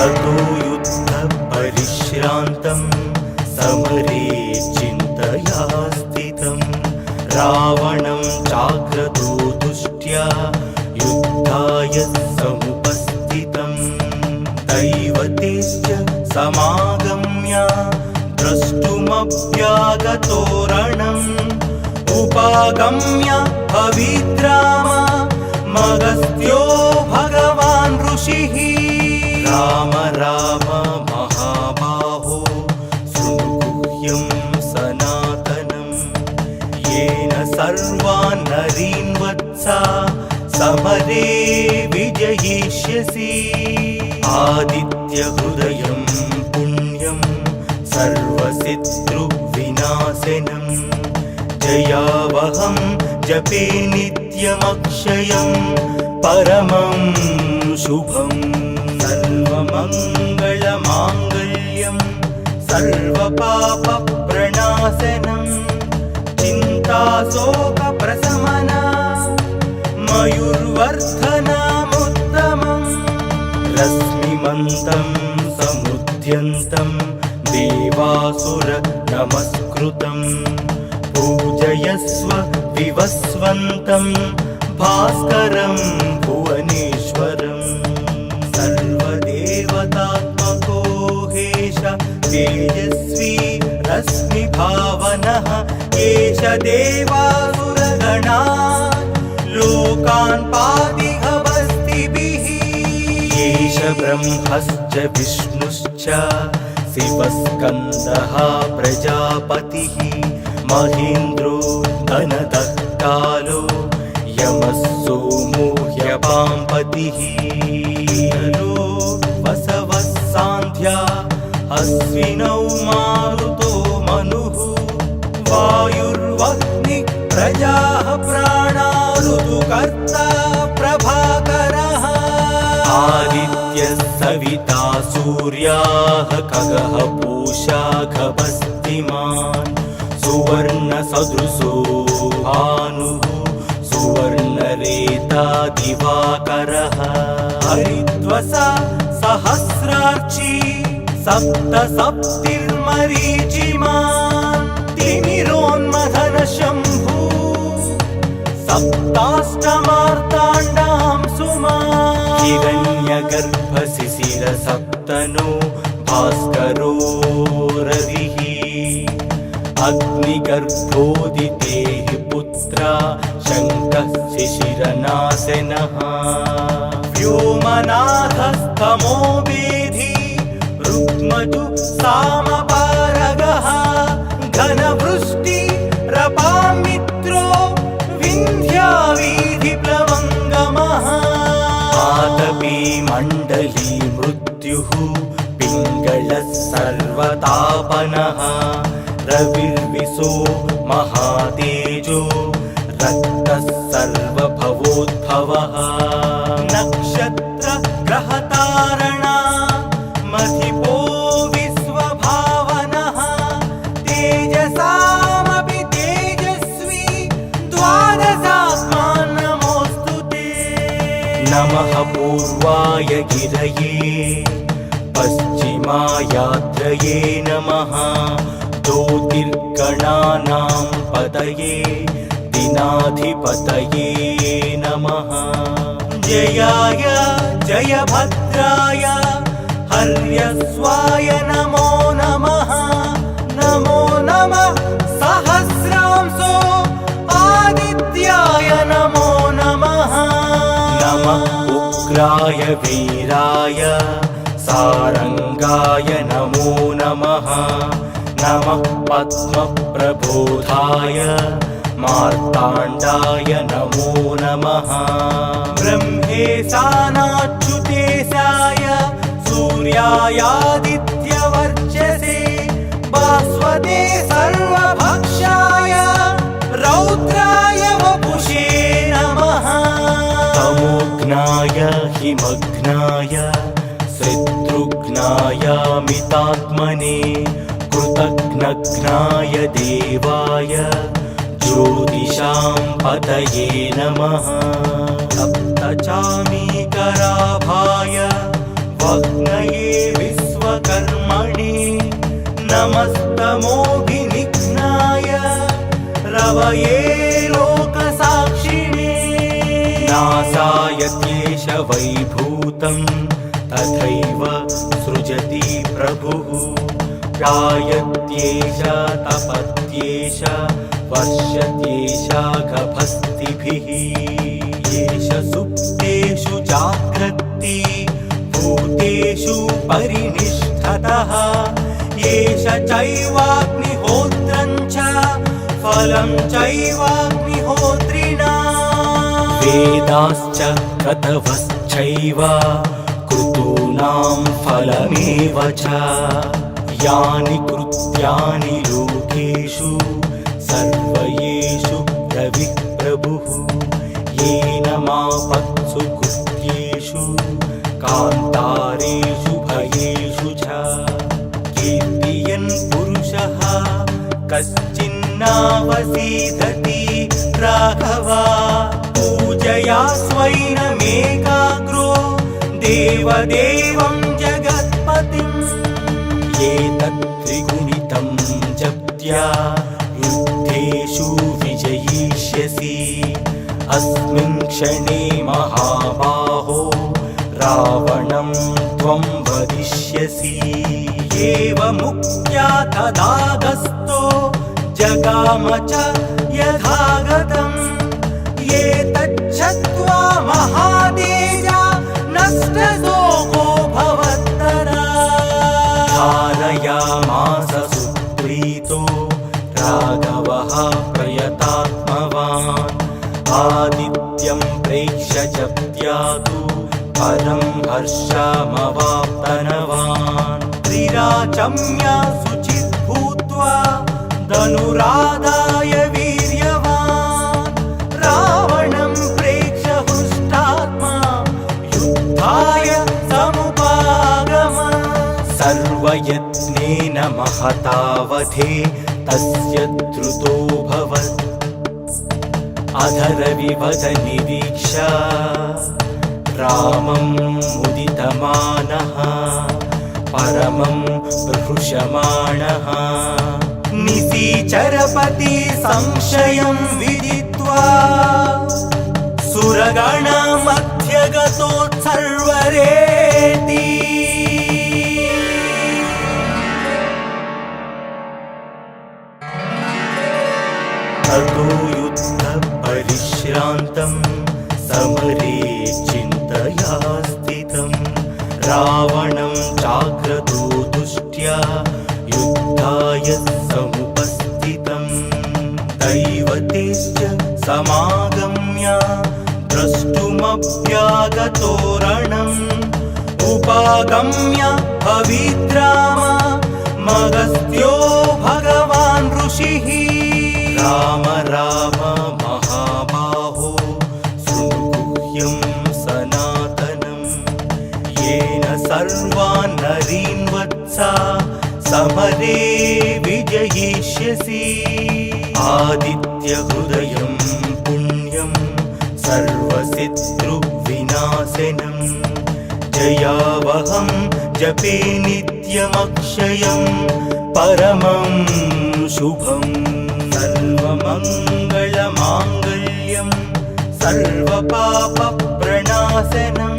ततो युद्धपरिश्रान्तं समरे चिन्तया स्थितं रावणं चाग्रतो दुष्ट्या युद्धाय समुपस्थितं दैवतेश्च समागम्य द्रष्टुमभ्यागतो रणम् उपागम्य भविद्राम मगस्त्यो भगवान् ऋषिः राम राम महाबाहो शृणुगुह्यं सनातनं येन सर्वान् नरीन् वत्सा समरे विजयिष्यसि आदित्यहृदयं पुण्यं सर्वशत्रुविनाशनं जयावहं जपे नित्यमक्षयं परमं शुभं सर्वमङ्गलमाङ्गल्यं सर्वपापप्रणाशनं चिन्ताशोकप्रशमना मयूर्वर्धनमुत्तमं रश्मिमन्तं समुद्यन्तं देवासुर नमस्कृतं पूजयस्व विवस्वन्तं भास्करं भुवनेश्वरं सर्वदेवतात्मको हेश तेजस्वी रश्मिभावनः एष देवासुरगणा लोकान् पातिहवस्तिभिः एष ब्रह्मश्च विष्णुश्च शिवस्कन्दः प्रजापतिः महेन्द्रो धनदत्तालो यमः सोमो ह्यपाम्पतिः वसवः सान्ध्या अश्विनौ मारुतो मनुः वायुर्वह्निः प्रजाः प्राणा ऋतुकर्ता प्रभाकरः आदित्यः सविता सूर्याः खगः पूषा खगस्तिमान् सुवर्णसदृशो भानुः सुवर्णरेता दिवाकरः हरिद्वसा सहस्रार्ची सप्तसप्तिर्मरीचिमान् तिमिरोन्मथन शम्भु सप्ताष्टमार्ताण्डां सुमान् हिरण्यगर्भशिशिर सप्तनो भास्करो रविः अग्निगर्भोदितेः पुत्रा शङ्कः शिशिरनाशनः व्योमनाथस्तमो वेधी रुक्मजु सामपारगः घनवृष्टिरपामित्रो विन्ध्यावीधिप्लवङ्गमः आतपी मण्डली मृत्युः पिङ्गलः सर्वतापनः रविर्विशो महातेजो रक्तः सर्वभवोद्भवः नक्षत्र ग्रहतारणा मधिपो विश्वभावनः तेजसामपि तेजस्वी द्वादशात्मा नमोऽस्तु ते नमः पूर्वाय गिरये पश्चिमायात्रये नमः ज्योतिर्गणानां पतये दिनाधिपतये नमः जयाय जयभद्राय हर्यस्वाय नमो नमः नमो नमः सहस्रांशो आदित्याय नमो नमः नमः उग्राय वीराय सारंगाय नमो नमः नमः पद्मप्रबोधाय मार्ताण्डाय नमो नमः ब्रह्मेशानाच्युतेशाय सूर्यायादित्यवर्चसे भास्वते सर्वभक्षाय रौद्राय वपुषे नमः तमोघ्नाय हिमघ्नाय शत्रुघ्नाय मितात्मने कृतघ्नघ्नाय देवाय ज्योतिषां पतये नमः सप्तचामीकराभाय वह्नये वै तथैव सृजति प्रभुः गायत्येष तपत्येष वर्षत्येष गभस्तिभिः येष सुप्तेषु जाग्रत्ति भूतेषु परिनिष्ठतः येष चैवाग्निहोत्रं च फलं चैवाग्निहोत्रिणा वेदाश्च क्रतवश्चैव क्रतूनां फलमेव च यानि कृत्यानि लोकेषु सर्वयेषु रविः प्रभुः येन मापत्सु कृत्येषु कान्तारेषु भयेषु च कीर्तियन् पुरुषः कश्चिन्नावसीदति राघवा पूजया स्वैनमेकाग्रो देवदेवं जगत्पतिम् एतत् त्रिगुणितं जप्त्या युद्धेषु विजयिष्यसि अस्मिन् क्षणे महाबाहो रावणं त्वं वदिष्यसि एवमुक्त्या तदागस्तो जगाम च यथागतम् एतच्छ्रुत्वा महातेजा नष्टशोको भवत्तदा धारयामास सुप्रीतो राघवः प्रयतात्मवान् आदित्यं प्रेक्ष्य जप्त्यातु परं हर्षमवाप्तनवान् त्रिराचम्य शुचिः भूत्वा धनुरादाय वीर्यवान् रावणं प्रेक्ष्य हृष्टात्मा युद्धाय समुपागमन् सर्वयत्नेन महतावधे तस्य द्रुतोऽभवत् अधरविवदनिरीक्ष्य रामं मुदितमानः परमं प्रहृषमाणः निशिचरपति संशयं विदित्वा सुरगणमध्यगतोत्सर्वरेति ततो युद्धपरिश्रान्तं समरे चिन्तया स्थितं रावणं जाग्रतो दृष्ट्या युद्धाय समुपस्थितं दैवतेश्च समागम्य द्रष्टुमभ्यागतो रणम् उपागम्य भविद्राम मगस्त्यो भगवान् ऋषिः राम राम महाबाहो शृणुगुह्यं सनातनं येन सर्वान् नरीन् वत्सा समरे विजयिष्यसि आदित्यहृदयं पुण्यं सर्वशत्रुविनाशनं जयावहं जपे नित्यमक्षयं परमं शुभम् सर्वमङ्गलमाङ्गल्यं सर्वपापप्रणाशनं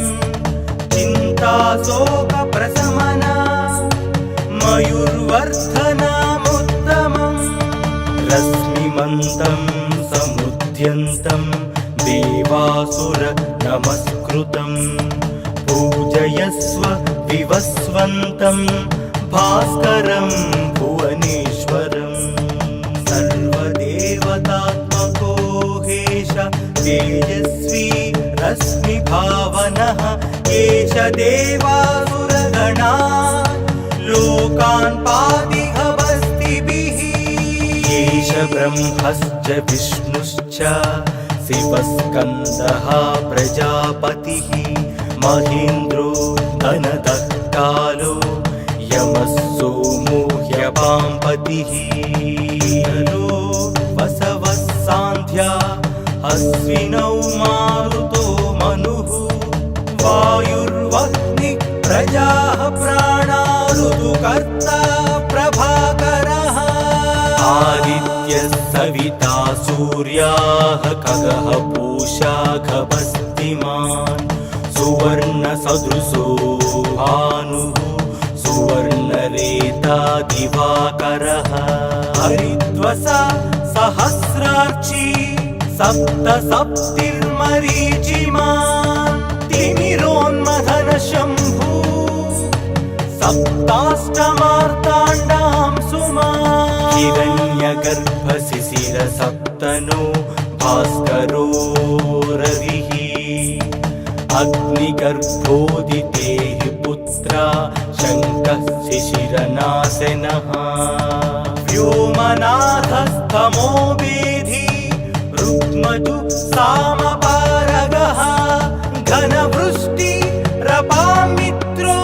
चिन्ताशोकप्रशमना मयूर्वर्धनमुत्तमम् रश्मिमन्तं समुद्यन्तं देवासुर नमस्कृतं पूजयस्व विवस्वन्तं भास्करं भुवनेश्वरम् सर्वदेवतात्मको हेश तेजस्वी रश्मिभावनः एष देवासुरगणा लोकान् पातिहवस्तिभिः एष ब्रह्मश्च विष्णुश्च शिवस्कन्दः प्रजापतिः महेन्द्रो धनदः कालो यमः सोमो ह्यपाम्पतिः वसवः सान्ध्या अश्विनौ मारुतो मनुः वायुर्वह्निः प्रजाः प्राणा ऋतुकर्ता प्रभाकरः आदित्यः सविता सूर्याः खगः पूषा खगस्तिमान् सुवर्णसदृशो भानुः सुवर्णरेता दिवाकरः हरिद्वसा सहस्रार्ची सप्तसप्तिर्मरीचिमान् तिमिरोन्मथन शम्भु सप्ताष्टमार्ताण्डां सुमान् हिरण्यगर्भशिशिर सप्तनो भास्करो रविः अग्निगर्भोदिते हि पुत्रा शङ्कः शिशिरनाशनः व्योमनाथस्तमो वेधी रुक्मजु सामपारगः घनवृष्टिरपामित्रो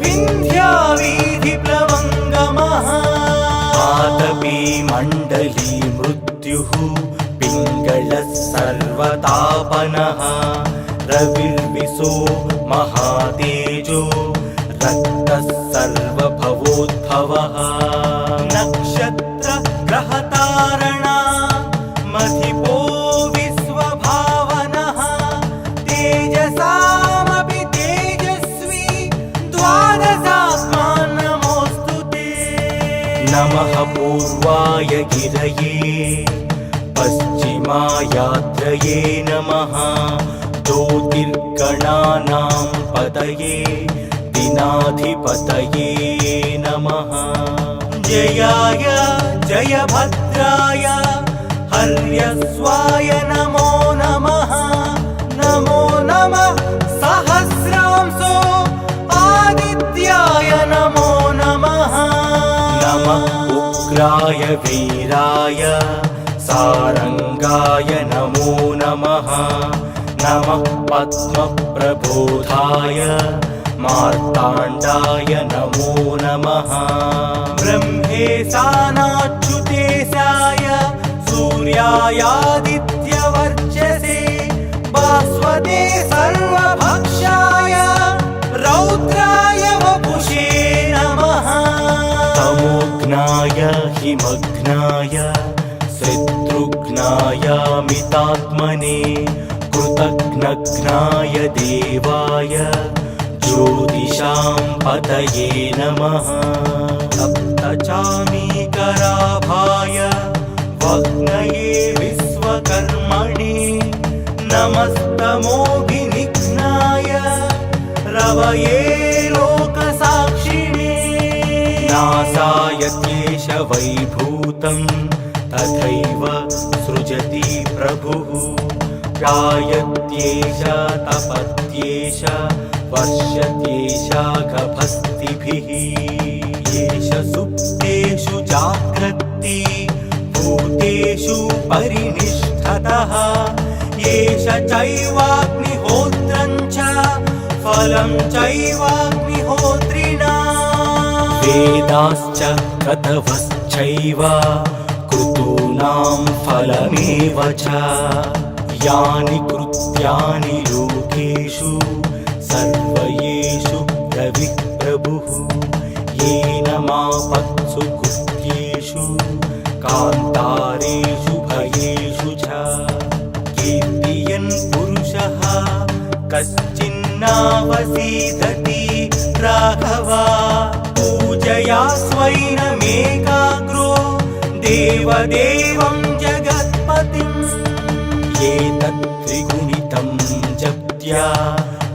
विन्ध्यावीधिप्लवङ्गमः आतपी मण्डली मृत्युः पिङ्गलः सर्वतापनः रविर्विशो महातेजो रक्तः सर्वभवोद्भवः नक्षत्र ग्रहतारणा मधिपो विश्वभावनः तेजसामपि तेजस्वी द्वादशात्मान् नमोऽस्तु ते नमः पूर्वाय गिरये पश्चिमायात्रये नमः ज्योतिर्गणानां पतये दिनाधिपतये नमः जयाय जयभद्राय हर्यस्वाय नमो नमः नमो नमः सहस्रांशो आदित्याय नमो नमः नमः उग्राय वीराय सारंगाय नमो नमः नमः पद्मप्रबोधाय मार्ताण्डाय नमो नमः ब्रह्मेशानाच्युतेशाय सूर्यायादित्यवर्चसे भास्वते सर्वभक्षाय रौद्राय वपुषे नमः तमोघ्नाय हिमघ्नाय शत्रुघ्नाय मितात्मने कृतघ्नघ्नाय देवाय ज्योतिषां पतये नमः सप्तचामीकराभाय वग्नये विश्वकर्मणे नमस्तमोभिनिघ्नाय रवये लोकसाक्षिणे नासाय क्लेश वैभूतं तथैव सृजति प्रभुः गायत्येष तपत्येष वर्षत्येष गभस्तिभिः येष सुप्तेषु जाग्रत्ति भूतेषु परिनिष्ठतः येष चैवाग्निहोत्रं च फलं चैवाग्निहोत्रिणा वेदाश्च क्रतवश्चैव क्रतूनां फलमेव च यानि कृत्यानि लोकेषु सर्वयेषु रविः प्रभुः येन मापत्सु कृत्येषु कान्तारेषु भयेषु च कीर्तियन् पुरुषः कश्चिन्नावसीदति राघवा पूजया स्वैनमेकाग्रो देवदेवं जगत्पतिम् एतत् त्रिगुणितं जप्त्या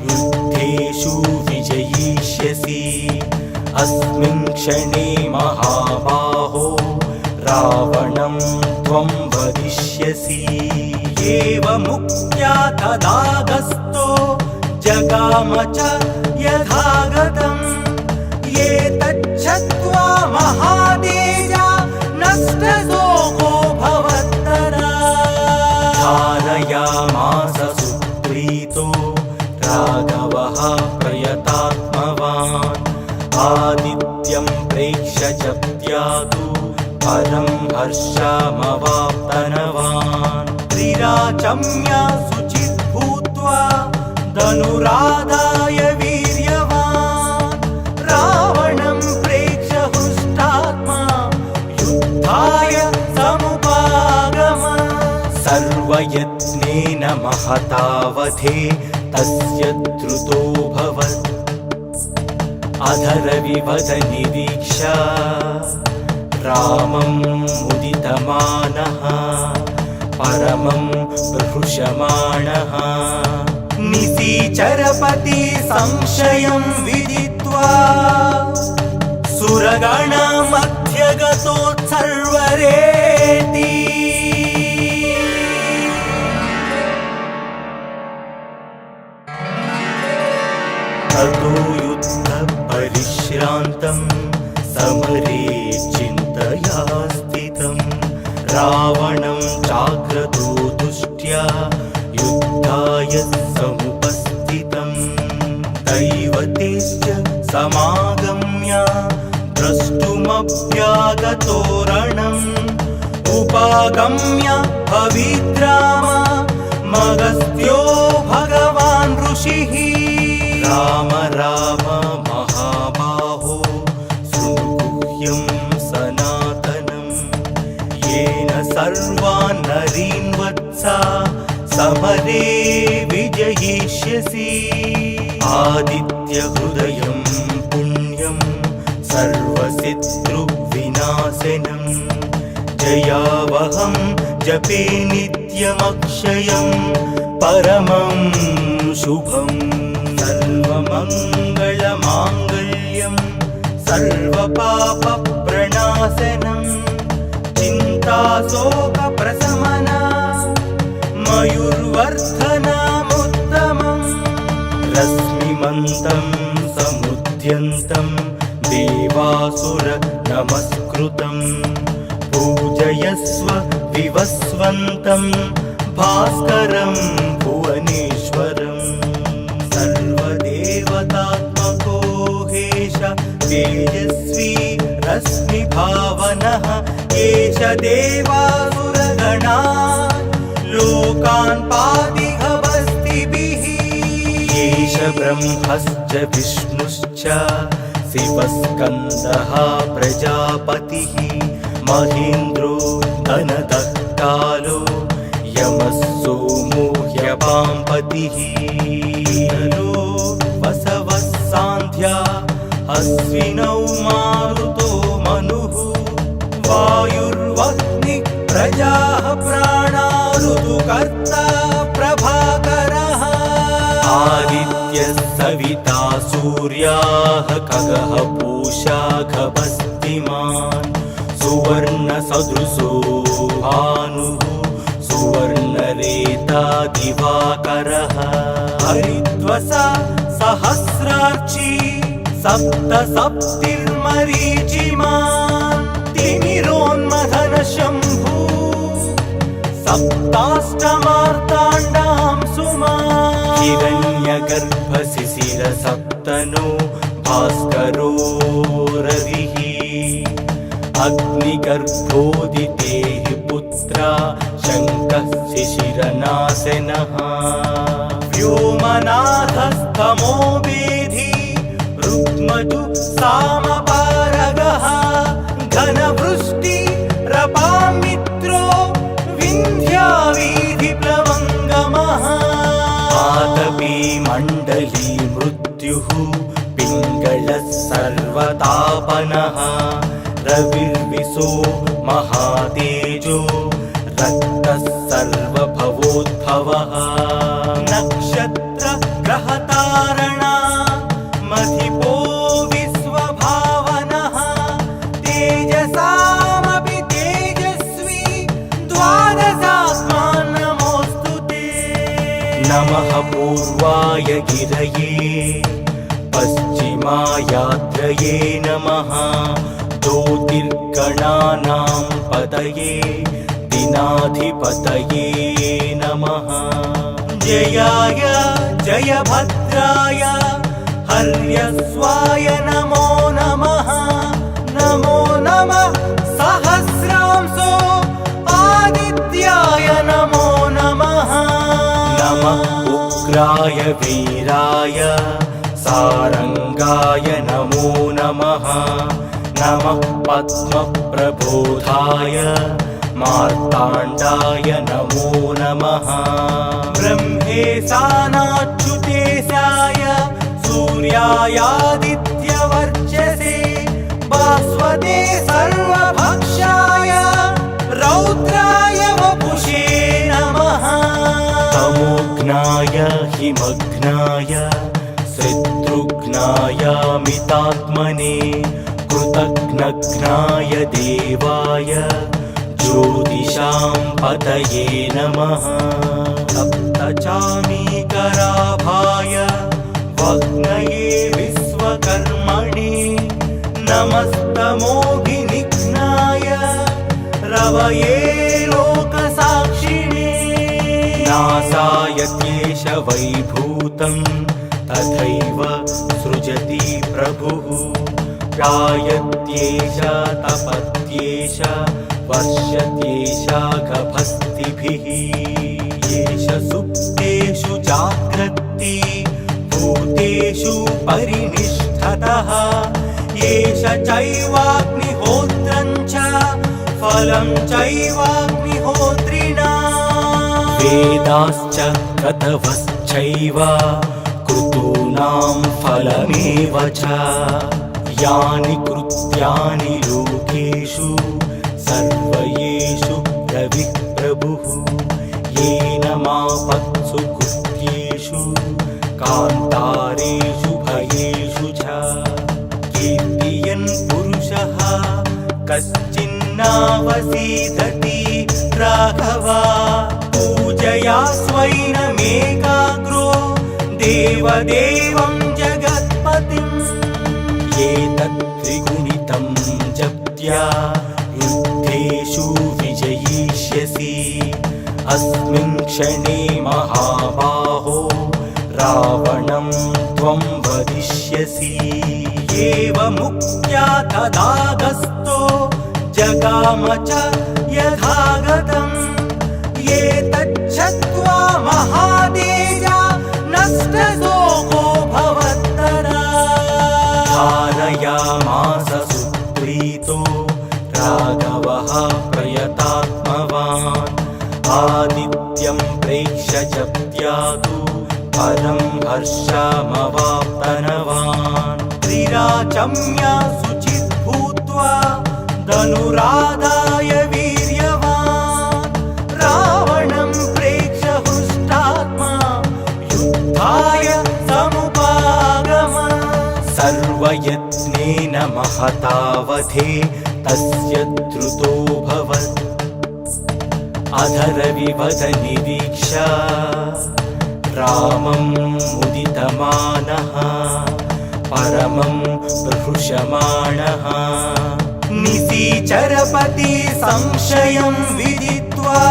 युद्धेषु विजयिष्यसि अस्मिन् क्षणे महाबाहो रावणं त्वं वदिष्यसि एवमुक्त्या तदागस्तो जगाम च यथागतम् एतच्छ्रुत्वा महातेजा नष्टशोको भवत्तदा धारयामास सुप्रीतो राघवः प्रयतात्मवान् आदित्यं प्रेक्ष्य जप्त्यातु परं हर्षमवाप्तनवान् त्रिराचम्य शुचिः भूत्वा धनुरादाय वीर्यवान् रावणं प्रेक्ष्य हृष्टात्मा युद्धाय समुपागम सर्वयत्नेन महतावधे तस्य द्रुतोऽभवत् अधरविवदनिरीक्षा रामं मुदितमानः परमं प्रहृषमाणः निशिचरपति संशयं विदित्वा सुरगणमध्यगतोत्सर्वरेति ततो युद्धपरिश्रान्तं समरे चिन्तया स्थितं रावणं चाग्रतो दुष्ट्या युद्धाय समुपस्थितं दैवतेश्च समागम्य द्रष्टुमभ्यागतो रणम् उपागम्य भविद्राम मगस्त्यो भगवान् ऋषिः राम राम महाबाहो शृणुगुह्यं सनातनं येन सर्वान् नरीन् वत्सा समरे विजयिष्यसि आदित्यहृदयं पुण्यं सर्वशत्रुविनाशनं जयावहं जपे नित्यमक्षयं परमं शुभम् सर्वमङ्गलमाङ्गल्यं सर्वपापप्रणाशनं चिन्ताशोकप्रशमना मयूर्वर्धनमुत्तमम् रश्मिमन्तं समुद्यन्तं देवासुर नमस्कृतं पूजयस्व विवस्वन्तं भास्करं भुवनेश्वरम् सर्वदेवतात्मको हेश तेजस्वी रश्मिभावनः एष देवासुरगणा लोकान् पातिहवस्तिभिः एष ब्रह्मश्च विष्णुश्च शिवस्कन्दः प्रजापतिः महेन्द्रो धनदः कालो यमः सोमो ह्यपाम्पतिः वसवः सान्ध्या अश्विनौ मारुतो मनुः वायुर्वह्निः प्रजाः प्राणा ऋतुकर्ता प्रभाकरः आदित्यः सविता सूर्याः खगः पूषा खगस्तिमान् सुवर्णसदृशो भानुः सुवर्णरेता दिवाकरः हरिद्वसा सहस्रार्ची सप्तसप्तिर्मरीचिमान् तिमिरोन्मथनशम्भू सप्ताष्टमार्ताण्डां सुमान् हिरण्यगर्भशिशिरसप्तनो भास्करो रविः अग्निगर्भोदितेः पुत्रा शङ्कः शिशिरनाशनः व्योमनाथस्तमो वेधी रुक्मजु सामपारगः घनवृष्टि रपामित्रो विन्ध्यावीधिप्लवङ्गमः आतपी मण्डली मृत्युः पिङ्गलः सर्वतापनः रविर्विशो महातेजो रक्तः सर्वभवोद्भवः नक्षत्र ग्रहतारणा मधिपो विश्वभावनः तेजसामपि तेजस्वी द्वादशात्मा नमोऽस्तु ते नमः पूर्वाय गिरये पश्चिमायात्रये नमः ज्योतिर्गणानां पतये दिनाधिपतये नमः जयाय जयभद्राय हर्यस्वाय नमो नमः नमो नमः सहस्रांशो आदित्याय नमो नमः नमः उग्राय वीराय सारंगाय नमो नमः नमः पद्मप्रबोधाय मार्ताण्डाय नमो नमः ब्रह्मेशानाच्युतेशाय सूर्यायादित्यवर्चसे भास्वते सर्वभक्षाय रौद्राय वपुषे नमः तमोघ्नाय हिमघ्नाय शत्रुघ्नाय मितात्मने कृतघ्नघ्नाय देवाय ज्योतिषां पतये नमः सप्तचामीकराभाय वग्नये विश्वकर्मणे नमस्तमोभिनिघ्नाय रवये लोकसाक्षिणे नासाय केशवैभूतं तथैव सृजति प्रभुः गायत्येष तपत्येष वर्षत्येष गभस्तिभिः येष सुप्तेषु जाग्रत्ति भूतेषु परिनिष्ठतः येष चैवाग्निहोत्रं च फलं चैवाग्निहोत्रिणा वेदाश्च क्रतवश्चैव क्रतूनां फलमेव च यानि कृत्यानि लोकेषु सर्वयेषु रविः प्रभुः येन मापत्सु कृत्येषु कान्तारेषु भयेषु च कीर्तियन् पुरुषः कश्चिन्नावसीदति राघवा पूजया स्वैनमेकाग्रो देवदेवं जगत्पतिम् एतत् त्रिगुणितं जप्त्या युद्धेषु विजयिष्यसि अस्मिन् क्षणे महाबाहो रावणं त्वं वदिष्यसि एवमुक्त्या तदागस्तो जगाम च यथागतम् एतच्छ्रुत्वा महातेजा नष्टशोको भवत्तदा धारयामास सुप्रीतो राघवः प्रयतात्मवान् आदित्यं प्रेक्ष्य जप्त्यातु परं हर्षमवाप्तनवान् त्रिराचम्य शुचित् भूत्वा धनुरादाय वीर्यवान् रावणं प्रेक्ष्य हृष्टात्मा युद्धाय समुपागम सर्वयत्नेन महतावधे तस्य द्रुतोऽभवत् अधरविवद निरीक्ष्य रामं मुदितमानः परमं प्रहृषमाणः निशीचरपति संशयं विदित्वा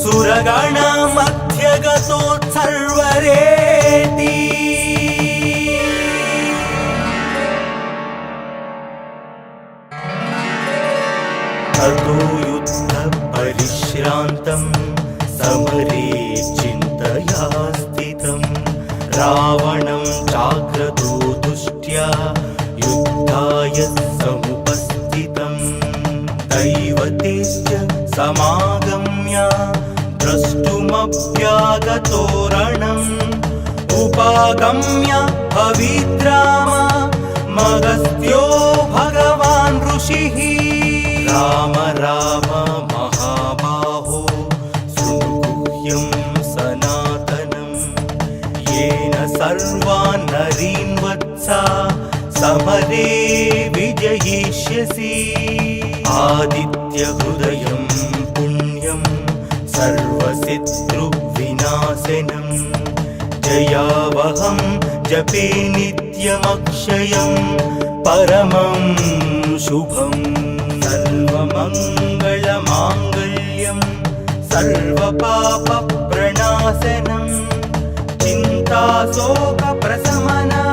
सुरगणमध्यगतोत्सर्वरेति ततो युद्धपरिश्रान्तं समरे चिन्तया स्थितं रावणं चाग्रतो दुष्ट्या युद्धाय समुपस्थितं दैवतेश्च समागम्य द्रष्टुमप्यागतो रणम् उपागम्य भविद्राम मगस्त्यो भगवान् ऋषिः राम राम महाबाहो शृणुगुह्यं सनातनं येन सर्वान् नरीन् वत्सा समरे विजयिष्यसि आदित्यहृदयं पुण्यं सर्वशत्रुविनाशनं जयावहं जपे नित्यमक्षयं परमं शुभम् सर्वमङ्गलमाङ्गल्यं सर्वपापप्रणाशनं चिन्ताशोकप्रशमना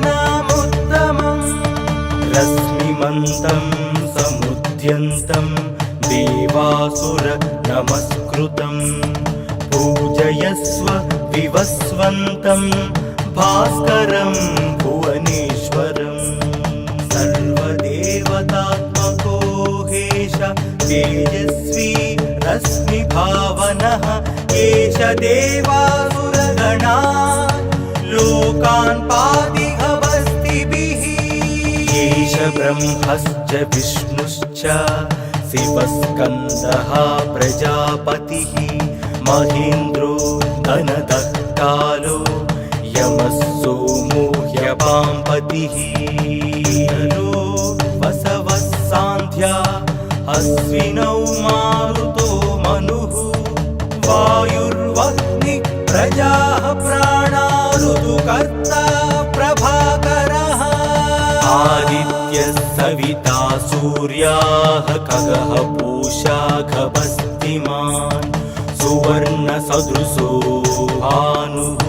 मयूर्वर्धनमुत्तमम् रश्मिमन्तं समुद्यन्तं देवासुर नमस्कृतं पूजयस्व विवस्वन्तं भास्करं भुवनेश्वरं सर्वदेवतात्मकं तेजस्वी रश्मिभावनः एष देवासुरगणा लोकान् पातिहवस्तिभिः एष ब्रह्मश्च विष्णुश्च शिवस्कन्दः प्रजापतिः महेन्द्रो धनदः कालो यमः सोमो ह्यपाम्पतिः वसवः सान्ध्या अश्विनौ मारुतो मनुः वायुर्वह्निः प्रजाः प्राणा ऋतुकर्ता प्रभाकरः आदित्यः सविता सूर्याः खगः पूषा खगस्तिमान् सुवर्णसदृशो भानुः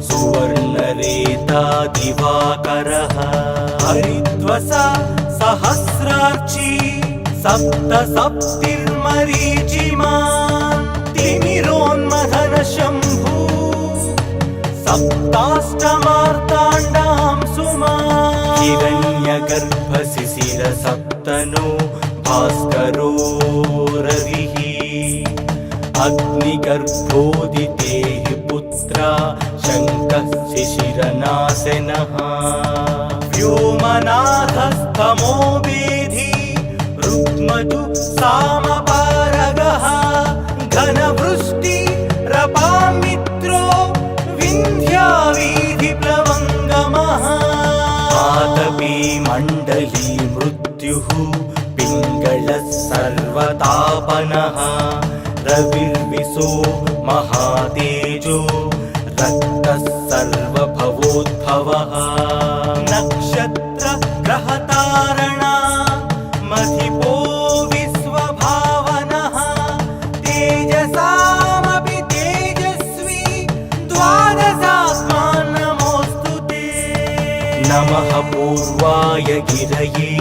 सुवर्णरेता दिवाकरः हरिद्वसा सहस्रार्ची सप्तसप्तिर्मरीचिमान् तिमिरोन्मथन शम्भु सप्ताष्टमार्ताण्डां सुमान् हिरण्यगर्भशिशिरसप्तनो भास्करो रविः अग्निगर्भोदितेः पुत्रा शङ्कः शिशिरनाशनः व्योमनाथस्तमो वेधी रुक्मतु सामपारगः घनवृष्टिरपामित्रो विन्ध्यावीधिप्लवङ्गमः आतपी मण्डली मृत्युः पिङ्गलः सर्वतापनः रविर्विशो महातेजो रक्तः सर्वभवोद्भवः नक्षत्र ग्रहतारणा मधिपो विश्वभावनः तेजसामपि तेजस्वी द्वादशात्मा नमोऽस्तु ते नमः पूर्वाय गिरये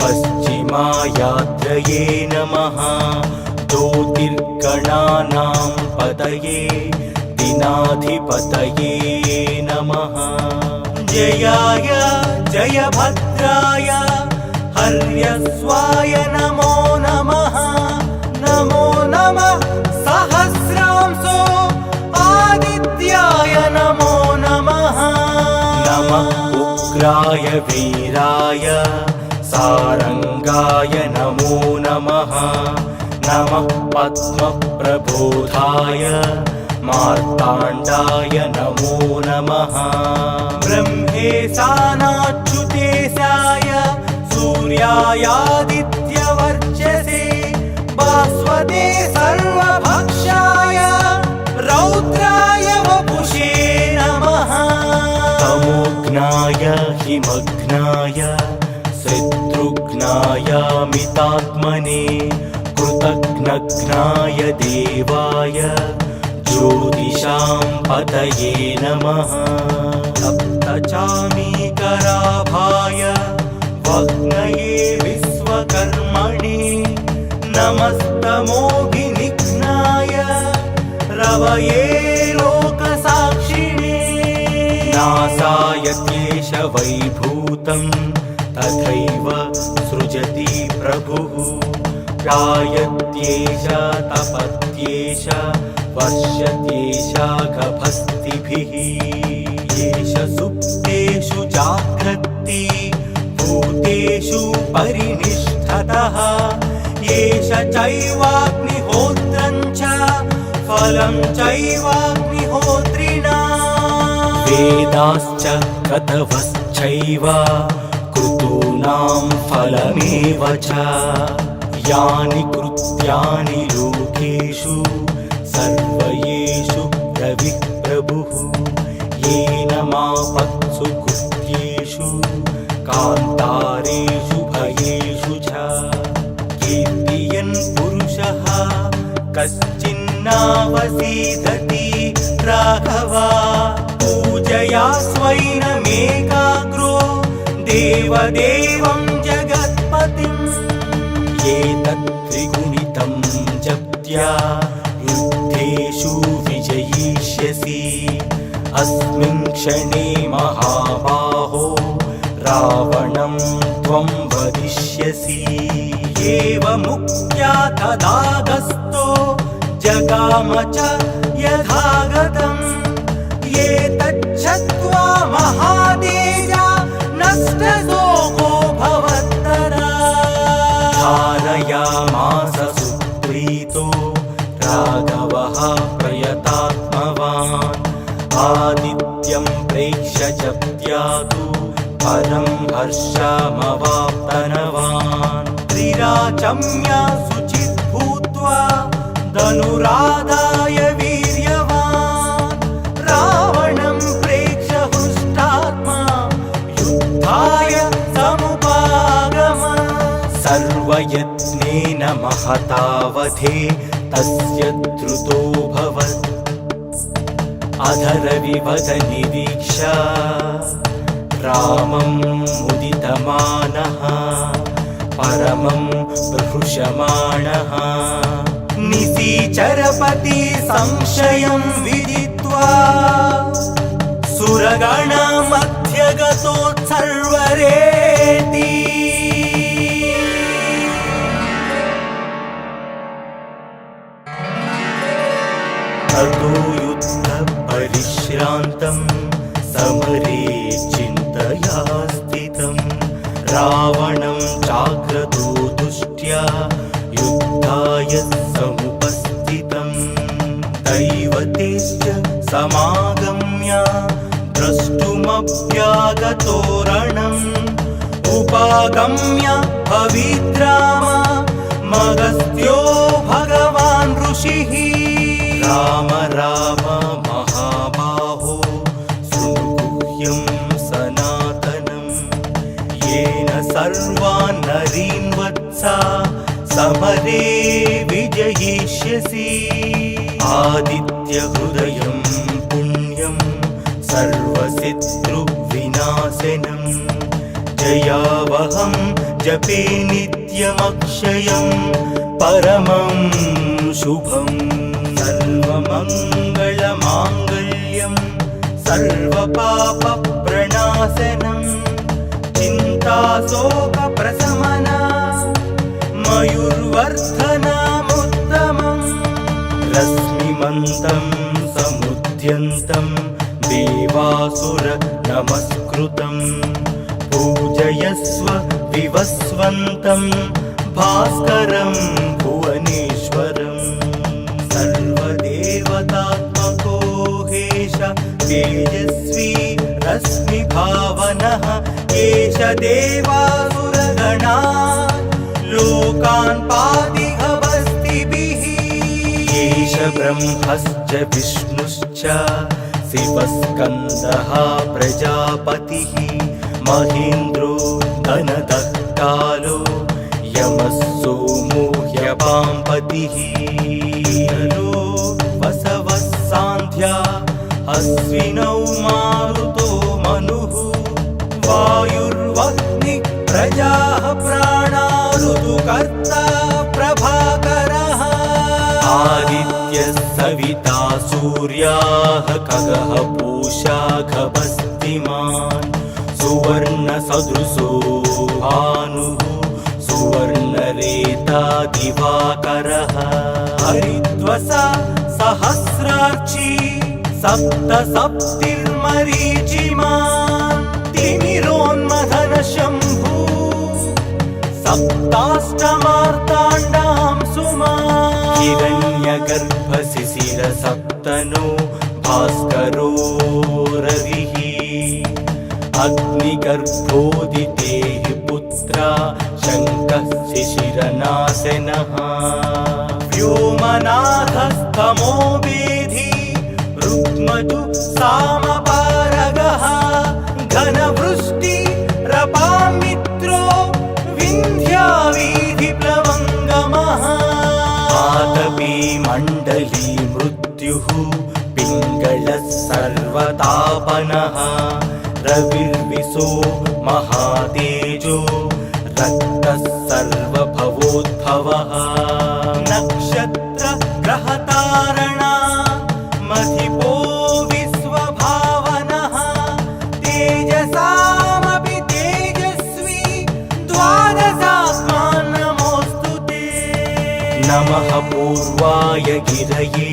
पश्चिमायात्रये नमः ज्योतिर्गणानां पतये दिनाधिपतये नमः जयाय जयभद्राय हर्यस्वाय नमो नमः नमो नमः सहस्रांशो आदित्याय नमो नमः नमः उग्राय वीराय सारंगाय नमो नमः नमः पद्मप्रबोधाय मार्ताण्डाय नमो नमः ब्रह्मेशानाच्युतेशाय सूर्यायादित्यवर्चसे भास्वते सर्वभक्षाय रौद्राय वपुषे नमः तमोघ्नाय हिमघ्नाय शत्रुघ्नाय मितात्मने कृतघ्नघ्नाय देवाय ज्योतिषां पतये नमः सप्तचामीकराभाय वह्नये विश्वकर्मणे नमस्तमोघिनिघ्नाय रवये लोकसाक्षिणे नासाय केशवैभूतं तथैव सृजति प्रभुः गायत्येष तपत्येष वर्षत्येष गभस्तिभिः येष सुप्तेषु जाग्रत्ति भूतेषु परिनिष्ठतः येष चैवाग्निहोत्रं च फलं चैवाग्निहोत्रिणा वेदाश्च क्रतवश्चैव क्रतूनां फलमेव च यानि कृत्यानि लोकेषु सर्वयेषु रविः प्रभुः येन मापत्सु कृत्येषु कान्तारेषु भयेषु च कीर्तियन् पुरुषः कश्चिन्नावसीदति राघवा पूजया स्वैनमेकाग्रो देवदेवं जगत्पतिम् एतत् त्रिगुणितं जप्त्या युद्धेषु विजयिष्यसि अस्मिन् क्षणे महाबाहो रावणं त्वं वदिष्यसि एव मुक्त्या तदागस्तो जगाम च यथागतम् एतच्छ्रुत्वा महातेजा नष्टशोको भवत्तदा धारयामास सुप्रीतो राघवः प्रयतात्मवान् आदित्यं प्रेक्ष्य च त्यातु परं हर्षमवाप्तनवान् त्रिराचम्य शुचित् भूत्वा धनुरादाय वीर्यवान् रावणं प्रेक्ष्य हृष्टात्मा युद्धाय समुपागम सर्वयत्नेन महतावधे तस्य द्रुतोऽभवत् अधरविवदनिरीक्ष्य रामं मुदितमानः परमं प्रहृषमाणः निशिचरपति संशयं विदित्वा सुरगणमध्यगतोत्सर्वरेति ततो युद्धपरिश्रान्तं समरे चिन्तया स्थितं रावणं चाग्रतो दुष्ट्या युद्धाय समुपस्थितं दैवतेश्च समागम्य द्रष्टुमप्यागतो रणम् उपागम्य भविद्राम मगस्त्यो भगवान् ऋषिः राम राम महाबाहो सुगुह्यं सनातनं येन सर्वान् नरीन् वत्सा समरे विजयिष्यसि आदित्यहृदयं पुण्यं सर्वशत्रुविनाशनं जयावहं जपे नित्यमक्षयं परमं शुभम् सर्वमङ्गलमाङ्गल्यं सर्वपापप्रणाशनं चिन्ताशोकप्रशमना मयूर्वर्धनमुत्तमम् रश्मिमन्तं समुद्यन्तं देवासुर नमस्कृतं पूजयस्व विवस्वन्तं भास्करं भुवनेश्वरम् सर्वदेवतात्मको हेश तेजस्वी रश्मिभावनः एष देवासुरगणा लोकान् पातिहवस्तिभिः एष ब्रह्मश्च विष्णुश्च शिवस्कन्दः प्रजापतिः महेन्द्रो धनदः कालो यमः सोमो ह्यपाम्पतिः वसवः सान्ध्या अश्विनौ मारुतो मनुः वायुर्वह्निः प्रजाः प्राणा ऋतुकर्ता प्रभाकरः आदित्यः सविता सूर्याः खगः पूषा खगस्तिमान् सुवर्णसदृशो भानुः सुवर्णरेता दिवाकरः हरिद्वसा सहस्राक्षी सप्तसप्तिर्मरीचिमान् तिमिरोन्मथन शम्भु सप्ताष्टमार्ताण्डां सुमान् हिरण्यगर्भशिशिर सप्तनो भास्करो रविः अग्निगर्भोदितेः पुत्रा शङ्कः शिशिरनाशनः व्योमनाथस्तमो वेधी रुक्मजु सामपारगः घनवृष्टि रपामित्रो विन्ध्यावीधिप्लवङ्गमः आतपी मण्डली मृत्युः पिङ्गलः सर्वतापनः रविर्विशो महातेजो रक्तः सर्वभवोद्भवः नक्षत्र ग्रहतारणा मधिपो विश्वभावनः तेजसामपि तेजस्वी द्वादशात्मा नमोऽस्तु पूर्वाय गिरये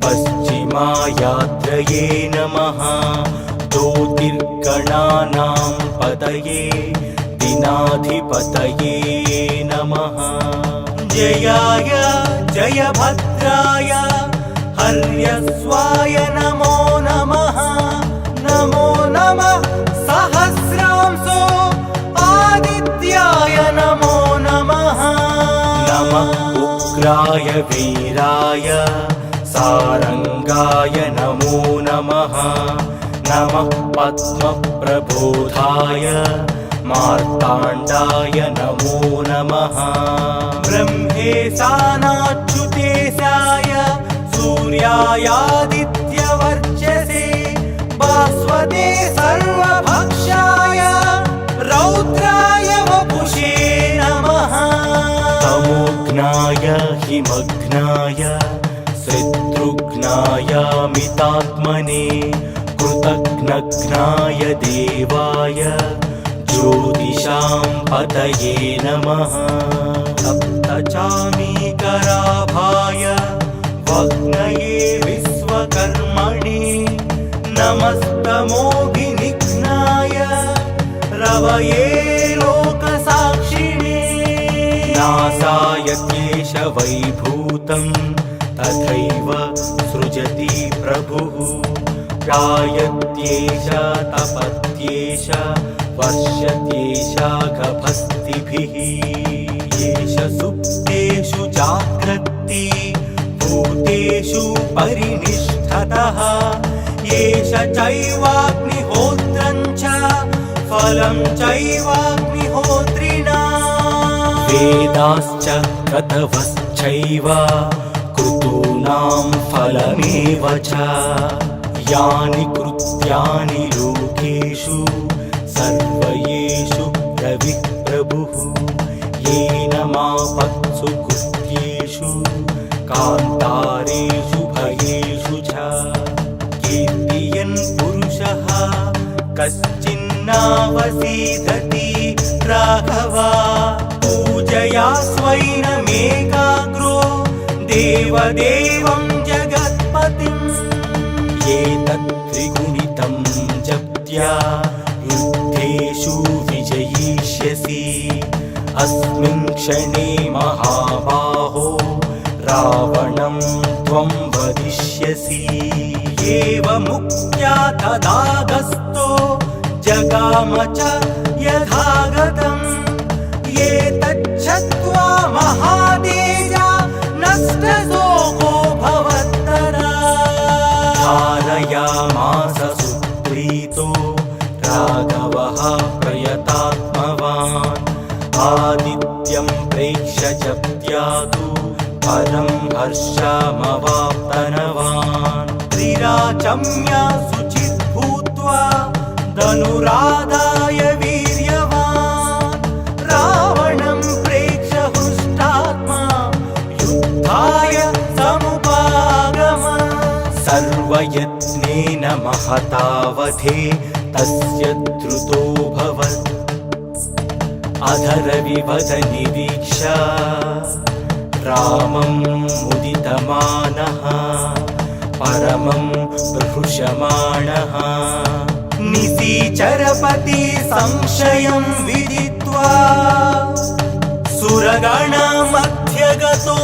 पश्चिमायात्रये नमः ज्योतिर्गणानां पतये दिनाधिपतये नमः जयाय जयभद्राय हर्यस्वाय नमो नमः नमो नमः सहस्रांशो आदित्याय नमो नमः नमः उग्राय वीराय सारंगाय नमो नमः नमः पद्मप्रबोधाय मार्ताण्डाय नमो नमः ब्रह्मेशानाच्युतेशाय सूर्यायादित्यवर्चसे भास्वते सर्वभक्षाय रौद्राय वपुषे नमः तमोघ्नाय हिमघ्नाय शत्रुघ्नाय मितात्मने कृतघ्नघ्नाय देवाय ज्योतिषां पतये नमः सप्तचामीकराभाय वग्नये विश्वकर्मणे नमस्तमोभिनिघ्नाय रवये लोकसाक्षिणे नासाय केशवैभूतं तथैव सृजति प्रभुः जायत्येष तपत्येष वर्षत्येष गभस्तिभिः येष सुप्तेषु जाग्रत्ति भूतेषु परिनिष्ठतः येष चैवाग्निहोत्रं च फलं चैवाग्निहोत्रिणा वेदाश्च क्रतवश्चैव क्रतूनां फलमेव च यानि कृत्यानि लोकेषु सर्वयेषु प्रभुः येन मापत्सु कृत्येषु कान्तारेषु भयेषु च कीर्तियन् पुरुषः कश्चिन्नावसीदति राघवा पूजया स्वैनमेकाग्रो देवदेवं जगत्पतिम् एतत् त्रिगुणितं जप्त्या युद्धेषु विजयिष्यसि अस्मिन् क्षणे महाबाहो रावणं त्वं वदिष्यसि एवमुक्त्या तदागस्तो जगाम च यथागतम् एतच्छ्रुत्वा महातेजा नष्टशोको भवत्तरा धारयामास सुप्रीतो राघवः प्रयतात्मवान् आदित्यं प्रेक्ष्य जप्त्यातु परं हर्षमवाप्तनवान् त्रिराचम्य शुचित् भूत्वा धनुराधाय वीर्यवान् रावणं प्रेक्ष्य हृष्टात्मा युद्धाय समुपागम सर्वयत्नेन महतावधे तस्य द्रुतोऽभवत् अधरविवदनिरीक्ष्य रामं मुदितमानः परमं प्रहृषमाणः निशिचरपति संशयं विदित्वा सुरगणमध्यगतो